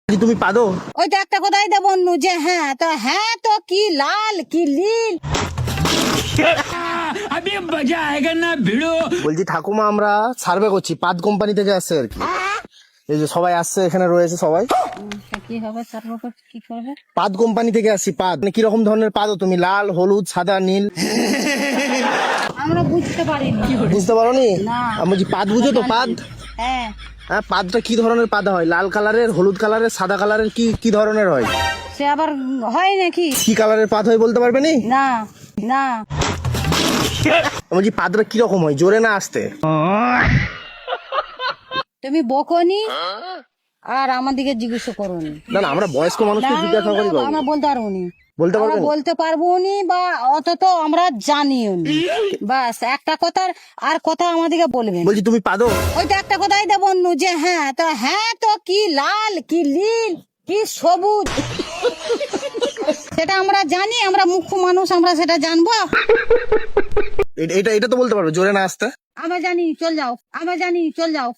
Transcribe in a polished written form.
তুমি পাদো? ওই তো একটা কথাই দেব বন্ধু যে হ্যাঁ তো কি লাল কি লীল। अभी मजा आएगा ना भिड़ो। বলছি ঠাকুমা, আমরা সার্ভে করছি, পাদ কোম্পানি থেকে আসছে আর কি। এই যে সবাই আসছে, এখানে রয়েছে সবাই। কি হবে সার্ভে কি করবে? পাদ কোম্পানি থেকে আসছি। পাদ মানে কিরকম ধরনের পাদো তুমি? লাল, হলুদ, সাদা, নীল? আমরা বুঝতে পারিনি। বুঝতে পারোনি? না। আমি বলছি পাদ বুঝো তো? পাদ, হ্যাঁ হ্যাঁ, পাদটা কি ধরনের পাদ হয়? লাল কালারের, হলুদ কালারের, সাদা কালারের, কি কি ধরনের হয়? সে আবার হয় নাকি? কি কালারের পাদ হয় বলতে পারবে নি? না না আমি বলছি পাদটা কিরকম হয়, জোরে না আসতে? তুমি বকনি আর আমাদেরকে জিজ্ঞেস করোনি। না না, আমরা বয়স্ক মানুষকে জিজ্ঞাসা করি বাবু। আমরা বলতে পারবো নি। বলতে আমরা পারবেন? বলতে পারবো নি বা অত তো আমরা জানিও নি। বাস একটা কথার আর কথা আমাদেরকে বলবেন। বলছি তুমি পাদো? ওই তো একটা কথাই দেব বন্ধু যে হ্যাঁ তো কি লাল কি লীল কি সবুজ সেটা আমরা জানি। আমরা মুখ্য মানুষ, আমরা সেটা জানবো। এটা এটা তো বলতে পারবে জোরে না আসতে? আমরা জানি চল যাও, আমরা জানি চল যাও।